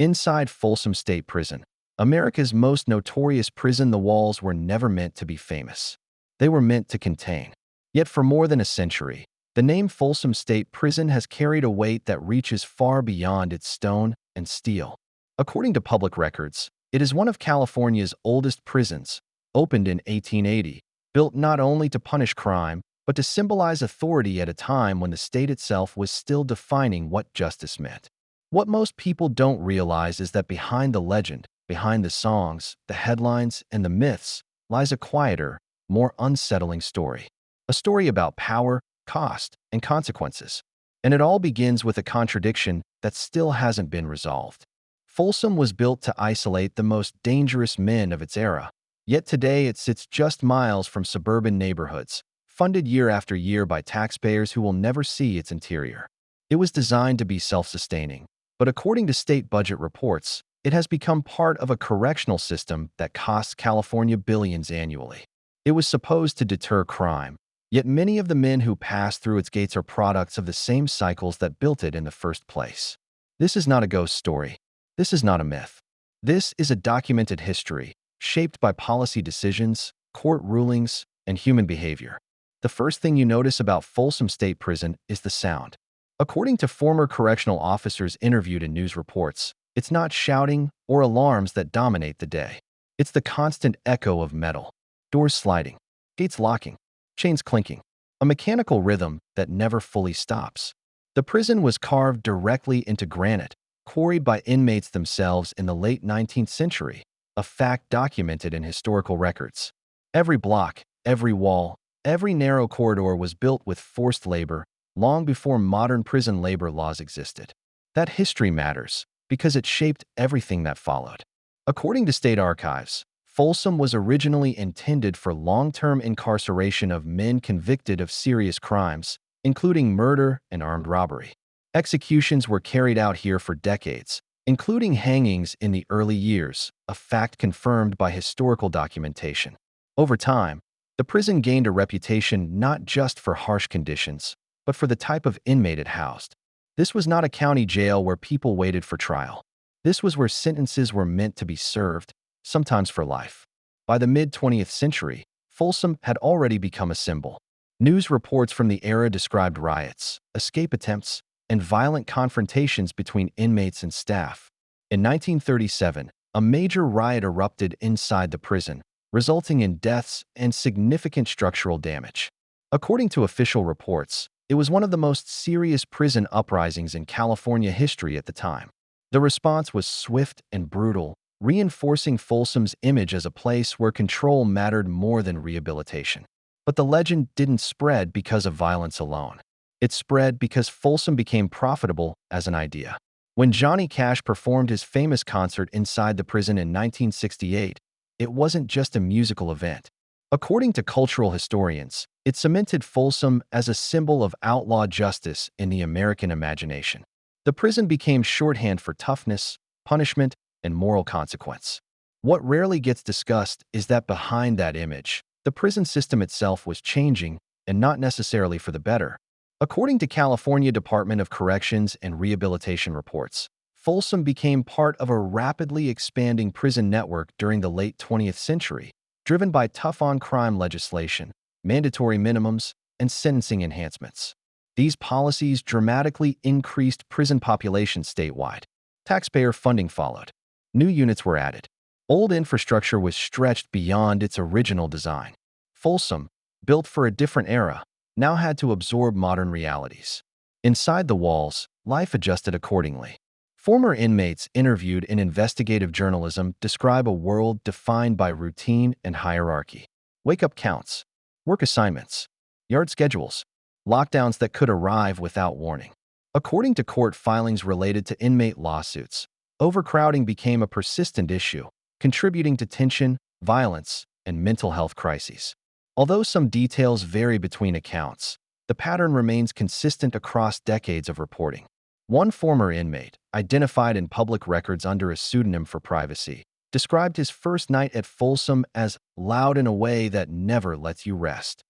Inside Folsom State Prison, America's most notorious prison, the walls were never meant to be famous. They were meant to contain. Yet for more than a century, the name Folsom State Prison has carried a weight that reaches far beyond its stone and steel. According to public records, it is one of California's oldest prisons, opened in 1880, built not only to punish crime, but to symbolize authority at a time when the state itself was still defining what justice meant. What most people don't realize is that behind the legend, behind the songs, the headlines, and the myths, lies a quieter, more unsettling story. A story about power, cost, and consequences. And it all begins with a contradiction that still hasn't been resolved. Folsom was built to isolate the most dangerous men of its era. Yet today it sits just miles from suburban neighborhoods, funded year after year by taxpayers who will never see its interior. It was designed to be self-sustaining, but according to state budget reports, it has become part of a correctional system that costs California billions annually. It was supposed to deter crime, yet many of the men who pass through its gates are products of the same cycles that built it in the first place. This is not a ghost story. This is not a myth. This is a documented history, shaped by policy decisions, court rulings, and human behavior. The first thing you notice about Folsom State Prison is the sound. According to former correctional officers interviewed in news reports, it's not shouting or alarms that dominate the day. It's the constant echo of metal, doors sliding, gates locking, chains clinking, a mechanical rhythm that never fully stops. The prison was carved directly into granite, quarried by inmates themselves in the late 19th century, a fact documented in historical records. Every block, every wall, every narrow corridor was built with forced labor long before modern prison labor laws existed. That history matters because it shaped everything that followed. According to state archives, Folsom was originally intended for long-term incarceration of men convicted of serious crimes, including murder and armed robbery. Executions were carried out here for decades, including hangings in the early years, a fact confirmed by historical documentation. Over time, the prison gained a reputation not just for harsh conditions, but for the type of inmate it housed. This was not a county jail where people waited for trial. This was where sentences were meant to be served, sometimes for life. By the mid-20th century, Folsom had already become a symbol. News reports from the era described riots, escape attempts, and violent confrontations between inmates and staff. In 1937, a major riot erupted inside the prison, resulting in deaths and significant structural damage. According to official reports, it was one of the most serious prison uprisings in California history at the time. The response was swift and brutal, reinforcing Folsom's image as a place where control mattered more than rehabilitation. But the legend didn't spread because of violence alone. It spread because Folsom became profitable as an idea. When Johnny Cash performed his famous concert inside the prison in 1968, it wasn't just a musical event. According to cultural historians, it cemented Folsom as a symbol of outlaw justice in the American imagination. The prison became shorthand for toughness, punishment, and moral consequence. What rarely gets discussed is that behind that image, the prison system itself was changing, and not necessarily for the better. According to California Department of Corrections and Rehabilitation reports, Folsom became part of a rapidly expanding prison network during the late 20th century, driven by tough-on-crime legislation, mandatory minimums, and sentencing enhancements. These policies dramatically increased prison populations statewide. Taxpayer funding followed. New units were added. Old infrastructure was stretched beyond its original design. Folsom, built for a different era, now had to absorb modern realities. Inside the walls, life adjusted accordingly. Former inmates interviewed in investigative journalism describe a world defined by routine and hierarchy. Wake-up counts, work assignments, yard schedules, lockdowns that could arrive without warning. According to court filings related to inmate lawsuits, overcrowding became a persistent issue, contributing to tension, violence, and mental health crises. Although some details vary between accounts, the pattern remains consistent across decades of reporting. One former inmate, identified in public records under a pseudonym for privacy, described his first night at Folsom as loud in a way that never lets you rest.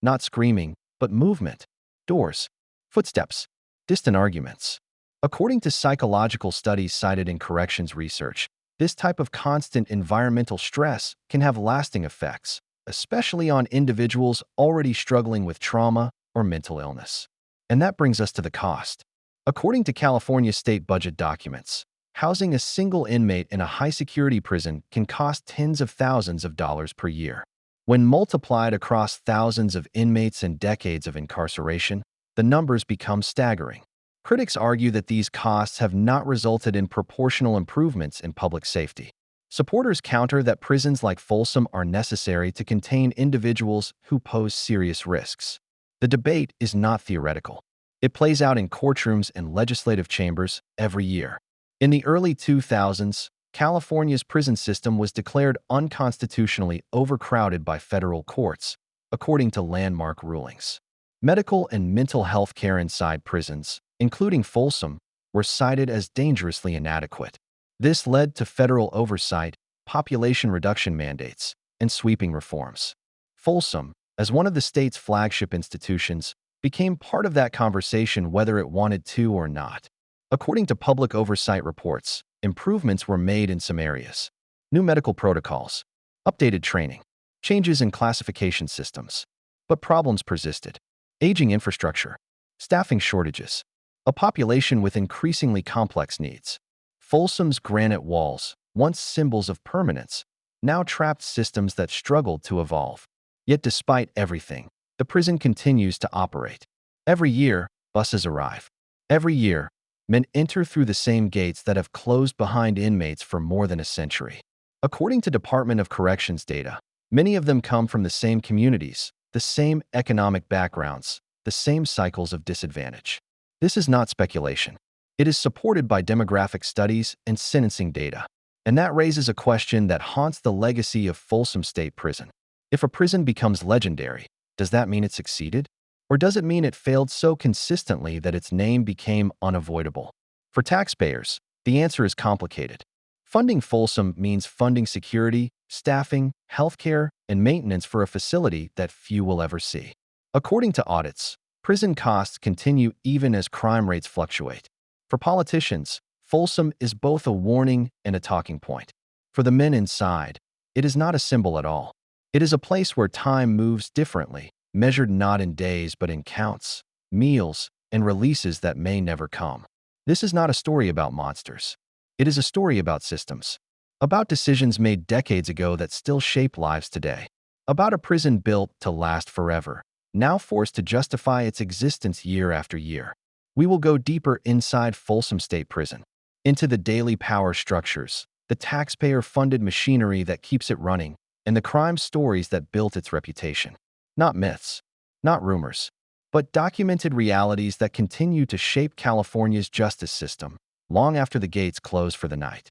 Not screaming, but movement, doors, footsteps, distant arguments. According to psychological studies cited in corrections research, this type of constant environmental stress can have lasting effects, especially on individuals already struggling with trauma or mental illness. And that brings us to the cost. According to California state budget documents, housing a single inmate in a high-security prison can cost tens of thousands of dollars per year. When multiplied across thousands of inmates and decades of incarceration, the numbers become staggering. Critics argue that these costs have not resulted in proportional improvements in public safety. Supporters counter that prisons like Folsom are necessary to contain individuals who pose serious risks. The debate is not theoretical. It plays out in courtrooms and legislative chambers every year. In the early 2000s, California's prison system was declared unconstitutionally overcrowded by federal courts, according to landmark rulings. Medical and mental health care inside prisons, including Folsom, were cited as dangerously inadequate. This led to federal oversight, population reduction mandates, and sweeping reforms. Folsom, as one of the state's flagship institutions, became part of that conversation whether it wanted to or not. According to public oversight reports, improvements were made in some areas. New medical protocols, updated training, changes in classification systems. But problems persisted. Aging infrastructure, staffing shortages, a population with increasingly complex needs. Folsom's granite walls, once symbols of permanence, now trapped systems that struggled to evolve. Yet despite everything, the prison continues to operate. Every year, buses arrive. Every year, men enter through the same gates that have closed behind inmates for more than a century. According to Department of Corrections data, many of them come from the same communities, the same economic backgrounds, the same cycles of disadvantage. This is not speculation. It is supported by demographic studies and sentencing data. And that raises a question that haunts the legacy of Folsom State Prison. If a prison becomes legendary, does that mean it succeeded? Or does it mean it failed so consistently that its name became unavoidable? For taxpayers, the answer is complicated. Funding Folsom means funding security, staffing, healthcare, and maintenance for a facility that few will ever see. According to audits, prison costs continue even as crime rates fluctuate. For politicians, Folsom is both a warning and a talking point. For the men inside, it is not a symbol at all. It is a place where time moves differently, measured not in days but in counts, meals, and releases that may never come. This is not a story about monsters. It is a story about systems. About decisions made decades ago that still shape lives today. About a prison built to last forever, now forced to justify its existence year after year. We will go deeper inside Folsom State Prison, into the daily power structures, the taxpayer-funded machinery that keeps it running, and the crime stories that built its reputation. Not myths, not rumors, but documented realities that continue to shape California's justice system long after the gates close for the night.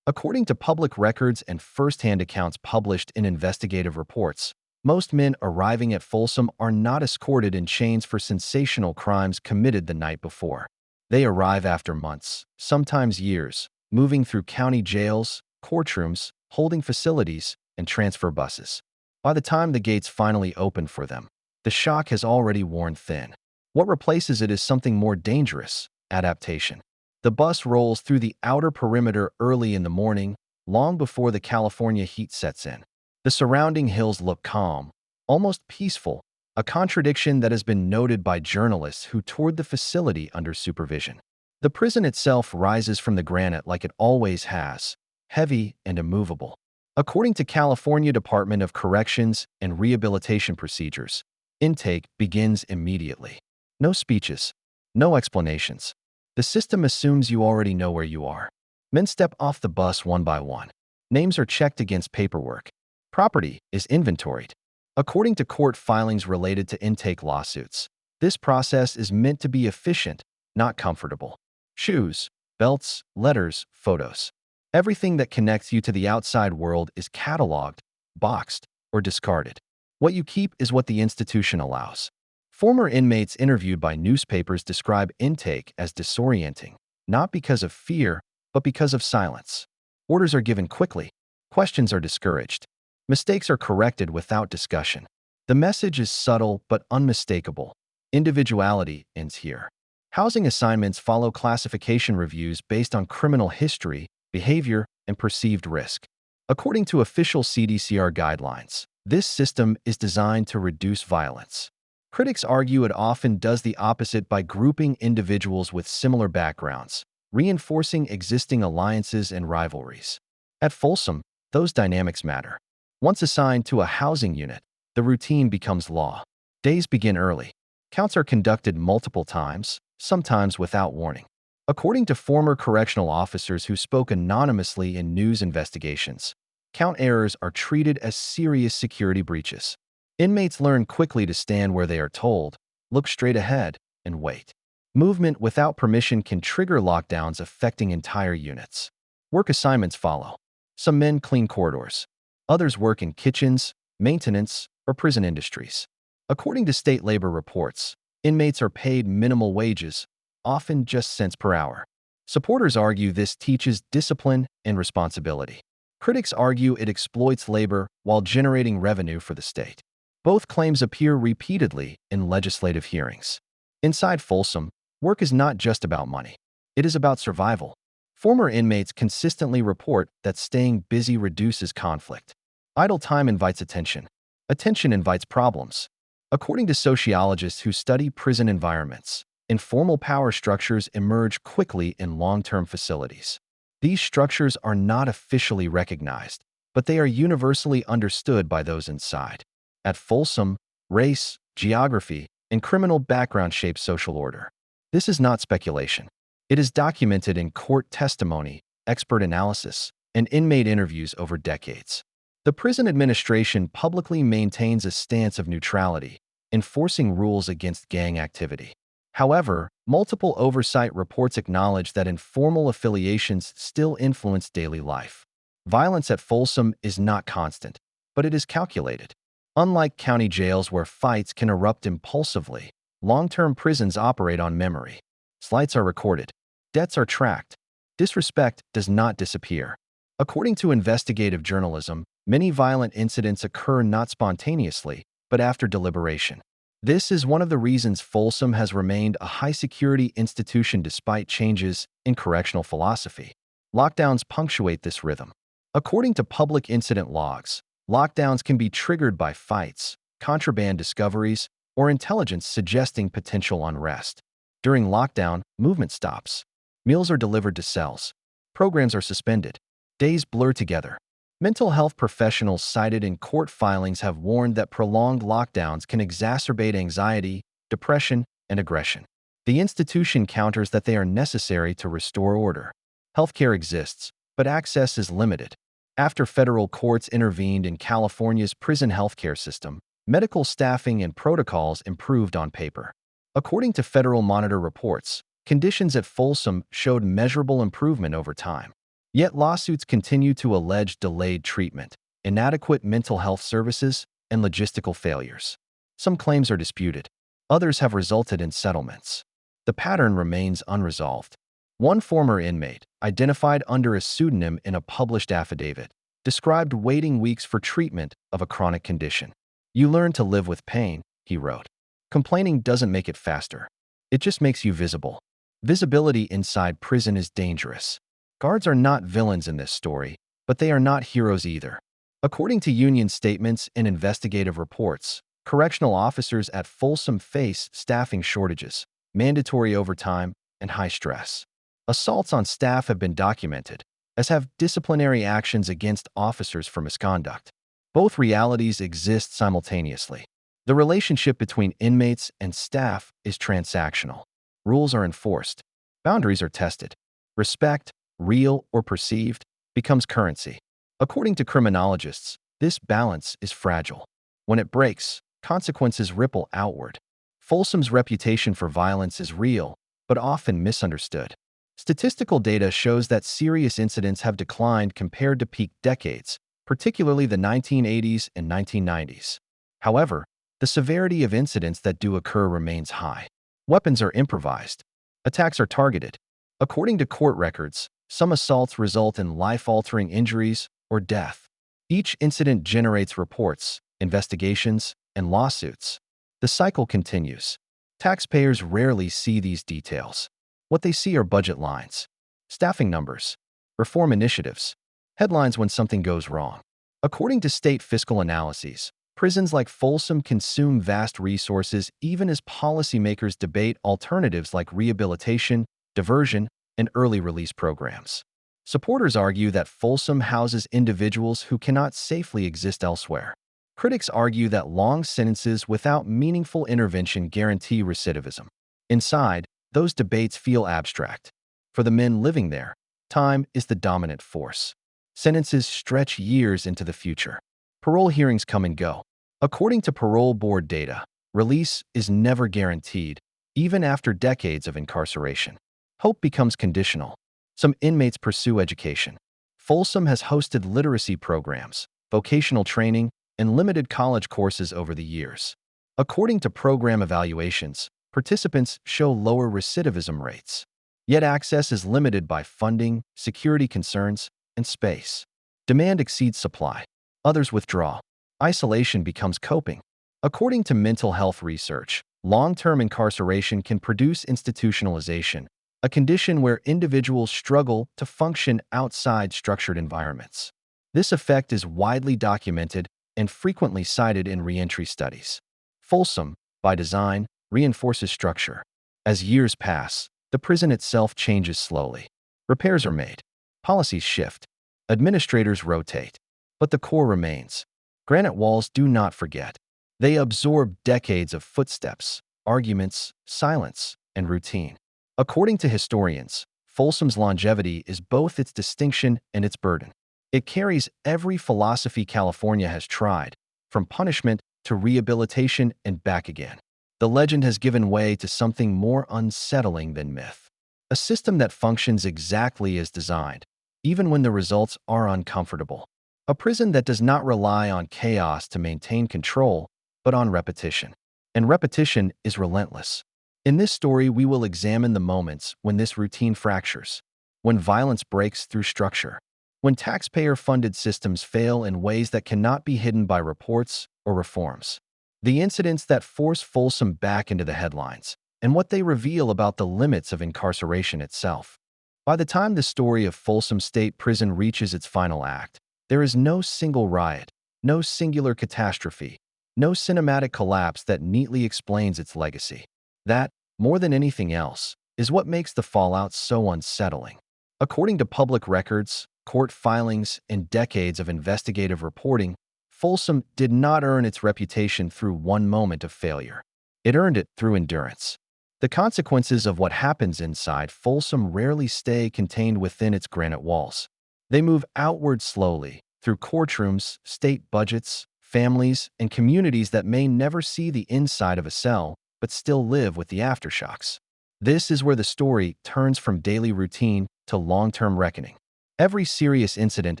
According to public records and first-hand accounts published in investigative reports, most men arriving at Folsom are not escorted in chains for sensational crimes committed the night before. They arrive after months, sometimes years, moving through county jails, courtrooms, holding facilities, and transfer buses. By the time the gates finally open for them, the shock has already worn thin. What replaces it is something more dangerous: adaptation. The bus rolls through the outer perimeter early in the morning, long before the California heat sets in. The surrounding hills look calm, almost peaceful, a contradiction that has been noted by journalists who toured the facility under supervision. The prison itself rises from the granite like it always has, heavy and immovable. According to California Department of Corrections and Rehabilitation Procedures, intake begins immediately. No speeches, no explanations. The system assumes you already know where you are. Men step off the bus one by one. Names are checked against paperwork. Property is inventoried. According to court filings related to intake lawsuits, this process is meant to be efficient, not comfortable. Shoes, belts, letters, photos. Everything that connects you to the outside world is cataloged, boxed, or discarded. What you keep is what the institution allows. Former inmates interviewed by newspapers describe intake as disorienting, not because of fear, but because of silence. Orders are given quickly. Questions are discouraged. Mistakes are corrected without discussion. The message is subtle but unmistakable. Individuality ends here. Housing assignments follow classification reviews based on criminal history, behavior, and perceived risk. According to official CDCR guidelines, this system is designed to reduce violence. Critics argue it often does the opposite by grouping individuals with similar backgrounds, reinforcing existing alliances and rivalries. At Folsom, those dynamics matter. Once assigned to a housing unit, the routine becomes law. Days begin early. Counts are conducted multiple times, sometimes without warning. According to former correctional officers who spoke anonymously in news investigations, count errors are treated as serious security breaches. Inmates learn quickly to stand where they are told, look straight ahead, and wait. Movement without permission can trigger lockdowns affecting entire units. Work assignments follow. Some men clean corridors. Others work in kitchens, maintenance, or prison industries. According to state labor reports, inmates are paid minimal wages, often just cents per hour. Supporters argue this teaches discipline and responsibility. Critics argue it exploits labor while generating revenue for the state. Both claims appear repeatedly in legislative hearings. Inside Folsom, work is not just about money. It is about survival. Former inmates consistently report that staying busy reduces conflict. Idle time invites attention. Attention invites problems. According to sociologists who study prison environments, informal power structures emerge quickly in long-term facilities. These structures are not officially recognized, but they are universally understood by those inside. At Folsom, race, geography, and criminal background shape social order. This is not speculation. It is documented in court testimony, expert analysis, and inmate interviews over decades. The prison administration publicly maintains a stance of neutrality, enforcing rules against gang activity. However, multiple oversight reports acknowledge that informal affiliations still influence daily life. Violence at Folsom is not constant, but it is calculated. Unlike county jails where fights can erupt impulsively, long-term prisons operate on memory. Slights are recorded. Debts are tracked. Disrespect does not disappear. According to investigative journalism, many violent incidents occur not spontaneously, but after deliberation. This is one of the reasons Folsom has remained a high-security institution despite changes in correctional philosophy. Lockdowns punctuate this rhythm. According to public incident logs, lockdowns can be triggered by fights, contraband discoveries, or intelligence suggesting potential unrest. During lockdown, movement stops. Meals are delivered to cells. Programs are suspended. Days blur together. Mental health professionals cited in court filings have warned that prolonged lockdowns can exacerbate anxiety, depression, and aggression. The institution counters that they are necessary to restore order. Healthcare exists, but access is limited. After federal courts intervened in California's prison healthcare system, medical staffing and protocols improved on paper. According to Federal Monitor reports, conditions at Folsom showed measurable improvement over time. Yet lawsuits continue to allege delayed treatment, inadequate mental health services, and logistical failures. Some claims are disputed. Others have resulted in settlements. The pattern remains unresolved. One former inmate, identified under a pseudonym in a published affidavit, described waiting weeks for treatment of a chronic condition. "You learn to live with pain," he wrote. "Complaining doesn't make it faster. It just makes you visible." Visibility inside prison is dangerous. Guards are not villains in this story, but they are not heroes either. According to union statements and investigative reports, correctional officers at Folsom face staffing shortages, mandatory overtime, and high stress. Assaults on staff have been documented, as have disciplinary actions against officers for misconduct. Both realities exist simultaneously. The relationship between inmates and staff is transactional. Rules are enforced. Boundaries are tested. Respect, real or perceived, becomes currency. According to criminologists, this balance is fragile. When it breaks, consequences ripple outward. Folsom's reputation for violence is real, but often misunderstood. Statistical data shows that serious incidents have declined compared to peak decades, particularly the 1980s and 1990s. However, the severity of incidents that do occur remains high. Weapons are improvised. Attacks are targeted. According to court records, some assaults result in life-altering injuries or death. Each incident generates reports, investigations, and lawsuits. The cycle continues. Taxpayers rarely see these details. What they see are budget lines, staffing numbers, reform initiatives, headlines when something goes wrong. According to state fiscal analyses, prisons like Folsom consume vast resources even as policymakers debate alternatives like rehabilitation, diversion, and early release programs. Supporters argue that Folsom houses individuals who cannot safely exist elsewhere. Critics argue that long sentences without meaningful intervention guarantee recidivism. Inside, those debates feel abstract. For the men living there, time is the dominant force. Sentences stretch years into the future. Parole hearings come and go. According to parole board data, release is never guaranteed, even after decades of incarceration. Hope becomes conditional. Some inmates pursue education. Folsom has hosted literacy programs, vocational training, and limited college courses over the years. According to program evaluations, participants show lower recidivism rates. Yet access is limited by funding, security concerns, and space. Demand exceeds supply. Others withdraw. Isolation becomes coping. According to mental health research, long-term incarceration can produce institutionalization, a condition where individuals struggle to function outside structured environments. This effect is widely documented and frequently cited in reentry studies. Folsom, by design, reinforces structure. As years pass, the prison itself changes slowly. Repairs are made. Policies shift. Administrators rotate. But the core remains. Granite walls do not forget. They absorb decades of footsteps, arguments, silence, and routine. According to historians, Folsom's longevity is both its distinction and its burden. It carries every philosophy California has tried, from punishment to rehabilitation and back again. The legend has given way to something more unsettling than myth. A system that functions exactly as designed, even when the results are uncomfortable. A prison that does not rely on chaos to maintain control, but on repetition. And repetition is relentless. In this story, we will examine the moments when this routine fractures, when violence breaks through structure, when taxpayer-funded systems fail in ways that cannot be hidden by reports or reforms. The incidents that force Folsom back into the headlines, and what they reveal about the limits of incarceration itself. By the time the story of Folsom State Prison reaches its final act, there is no single riot, no singular catastrophe, no cinematic collapse that neatly explains its legacy. That, more than anything else, is what makes the fallout so unsettling. According to public records, court filings, and decades of investigative reporting, Folsom did not earn its reputation through one moment of failure. It earned it through endurance. The consequences of what happens inside Folsom rarely stay contained within its granite walls. They move outward slowly, through courtrooms, state budgets, families, and communities that may never see the inside of a cell, but still live with the aftershocks. This is where the story turns from daily routine to long-term reckoning. Every serious incident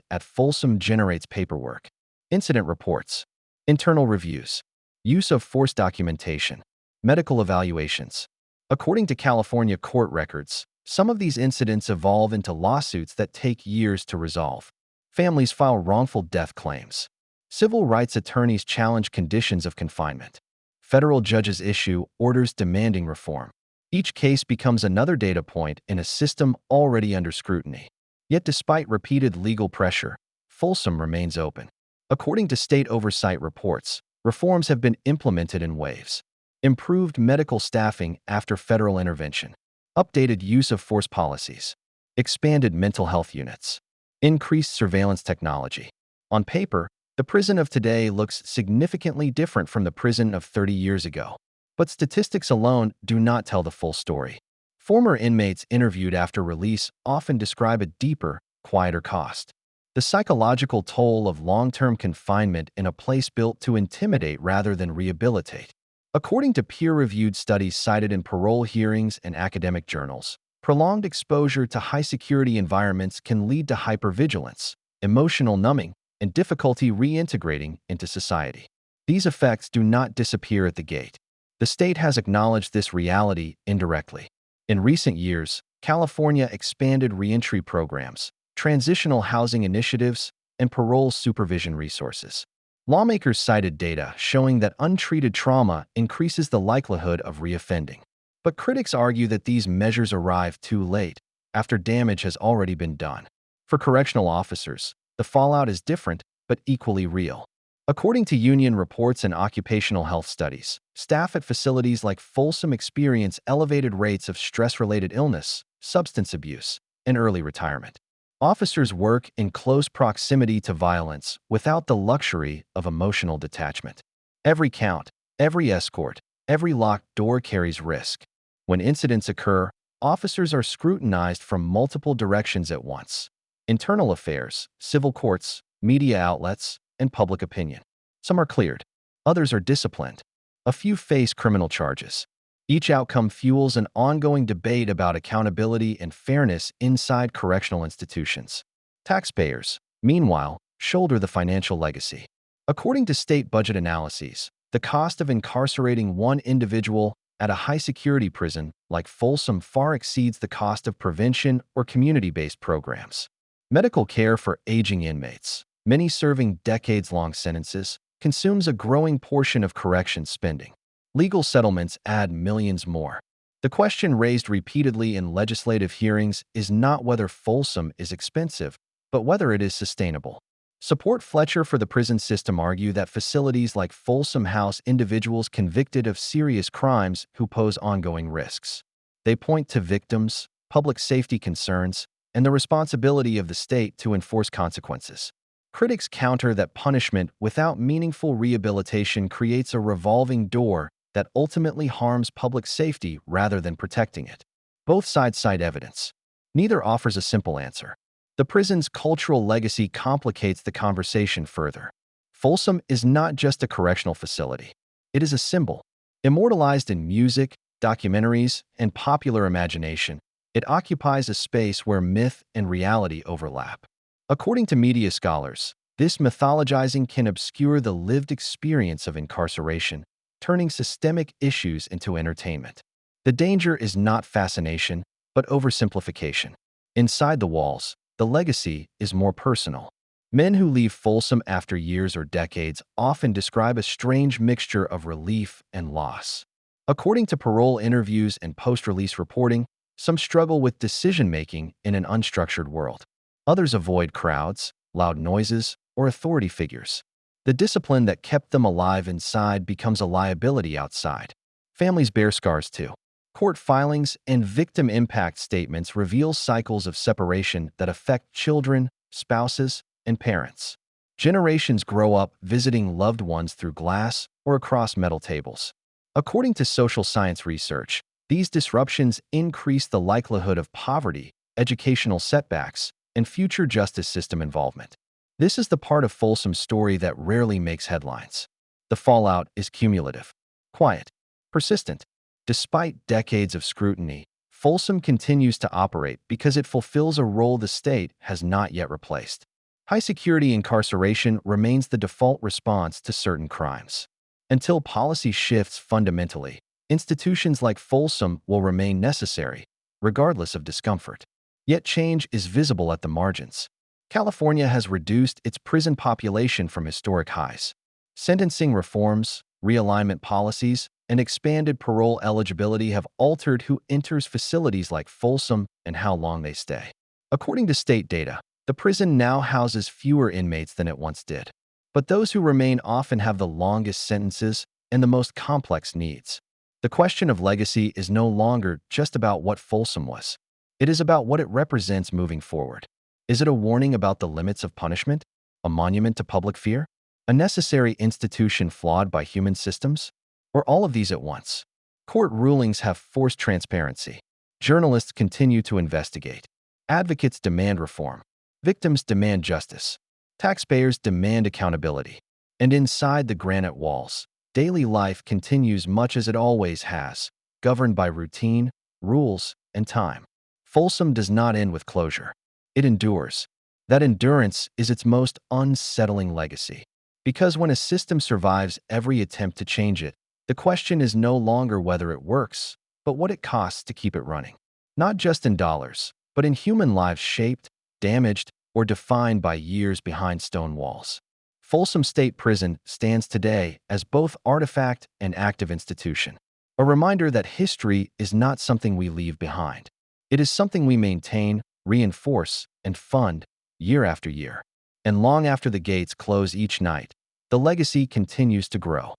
at Folsom generates paperwork, incident reports, internal reviews, use of force documentation, medical evaluations. According to California court records, some of these incidents evolve into lawsuits that take years to resolve. Families file wrongful death claims. Civil rights attorneys challenge conditions of confinement. Federal judges issue orders demanding reform. Each case becomes another data point in a system already under scrutiny. Yet despite repeated legal pressure, Folsom remains open. According to state oversight reports, reforms have been implemented in waves. Improved medical staffing after federal intervention. Updated use of force policies. Expanded mental health units. Increased surveillance technology. On paper, the prison of today looks significantly different from the prison of 30 years ago. But statistics alone do not tell the full story. Former inmates interviewed after release often describe a deeper, quieter cost. The psychological toll of long-term confinement in a place built to intimidate rather than rehabilitate. According to peer-reviewed studies cited in parole hearings and academic journals, prolonged exposure to high-security environments can lead to hypervigilance, emotional numbing, and difficulty reintegrating into society. These effects do not disappear at the gate. The state has acknowledged this reality indirectly. In recent years, California expanded reentry programs, transitional housing initiatives, and parole supervision resources. Lawmakers cited data showing that untreated trauma increases the likelihood of reoffending. But critics argue that these measures arrive too late, after damage has already been done. For correctional officers, the fallout is different but equally real. According to union reports and occupational health studies, staff at facilities like Folsom experience elevated rates of stress-related illness, substance abuse, and early retirement. Officers work in close proximity to violence without the luxury of emotional detachment. Every count, every escort, every locked door carries risk. When incidents occur, officers are scrutinized from multiple directions at once: internal affairs, civil courts, media outlets, and public opinion. Some are cleared. Others are disciplined. A few face criminal charges. Each outcome fuels an ongoing debate about accountability and fairness inside correctional institutions. Taxpayers, meanwhile, shoulder the financial legacy. According to state budget analyses, the cost of incarcerating one individual at a high-security prison like Folsom far exceeds the cost of prevention or community-based programs. Medical care for aging inmates, many serving decades-long sentences, consumes a growing portion of corrections spending. Legal settlements add millions more. The question raised repeatedly in legislative hearings is not whether Folsom is expensive, but whether it is sustainable. Support Fletcher for the prison system argue that facilities like Folsom house individuals convicted of serious crimes who pose ongoing risks. They point to victims, public safety concerns, and the responsibility of the state to enforce consequences. Critics counter that punishment without meaningful rehabilitation creates a revolving door that ultimately harms public safety rather than protecting it. Both sides cite evidence. Neither offers a simple answer. The prison's cultural legacy complicates the conversation further. Folsom is not just a correctional facility. It is a symbol. Immortalized in music, documentaries, and popular imagination, it occupies a space where myth and reality overlap. According to media scholars, this mythologizing can obscure the lived experience of incarceration, turning systemic issues into entertainment. The danger is not fascination, but oversimplification. Inside the walls, the legacy is more personal. Men who leave Folsom after years or decades often describe a strange mixture of relief and loss. According to parole interviews and post-release reporting, some struggle with decision-making in an unstructured world. Others avoid crowds, loud noises, or authority figures. The discipline that kept them alive inside becomes a liability outside. Families bear scars too. Court filings and victim impact statements reveal cycles of separation that affect children, spouses, and parents. Generations grow up visiting loved ones through glass or across metal tables. According to social science research, these disruptions increase the likelihood of poverty, educational setbacks, and future justice system involvement. This is the part of Folsom's story that rarely makes headlines. The fallout is cumulative, quiet, persistent. Despite decades of scrutiny, Folsom continues to operate because it fulfills a role the state has not yet replaced. High-security incarceration remains the default response to certain crimes. Until policy shifts fundamentally, institutions like Folsom will remain necessary, regardless of discomfort. Yet change is visible at the margins. California has reduced its prison population from historic highs. Sentencing reforms, realignment policies, and expanded parole eligibility have altered who enters facilities like Folsom and how long they stay. According to state data, the prison now houses fewer inmates than it once did. But those who remain often have the longest sentences and the most complex needs. The question of legacy is no longer just about what Folsom was. It is about what it represents moving forward. Is it a warning about the limits of punishment? A monument to public fear? A necessary institution flawed by human systems? Or all of these at once? Court rulings have forced transparency. Journalists continue to investigate. Advocates demand reform. Victims demand justice. Taxpayers demand accountability. And inside the granite walls, daily life continues much as it always has, governed by routine, rules, and time. Folsom does not end with closure. It endures. That endurance is its most unsettling legacy. Because when a system survives every attempt to change it, the question is no longer whether it works, but what it costs to keep it running. Not just in dollars, but in human lives shaped, damaged, or defined by years behind stone walls. Folsom State Prison stands today as both artifact and active institution, a reminder that history is not something we leave behind. It is something we maintain, reinforce, and fund year after year. And long after the gates close each night, the legacy continues to grow.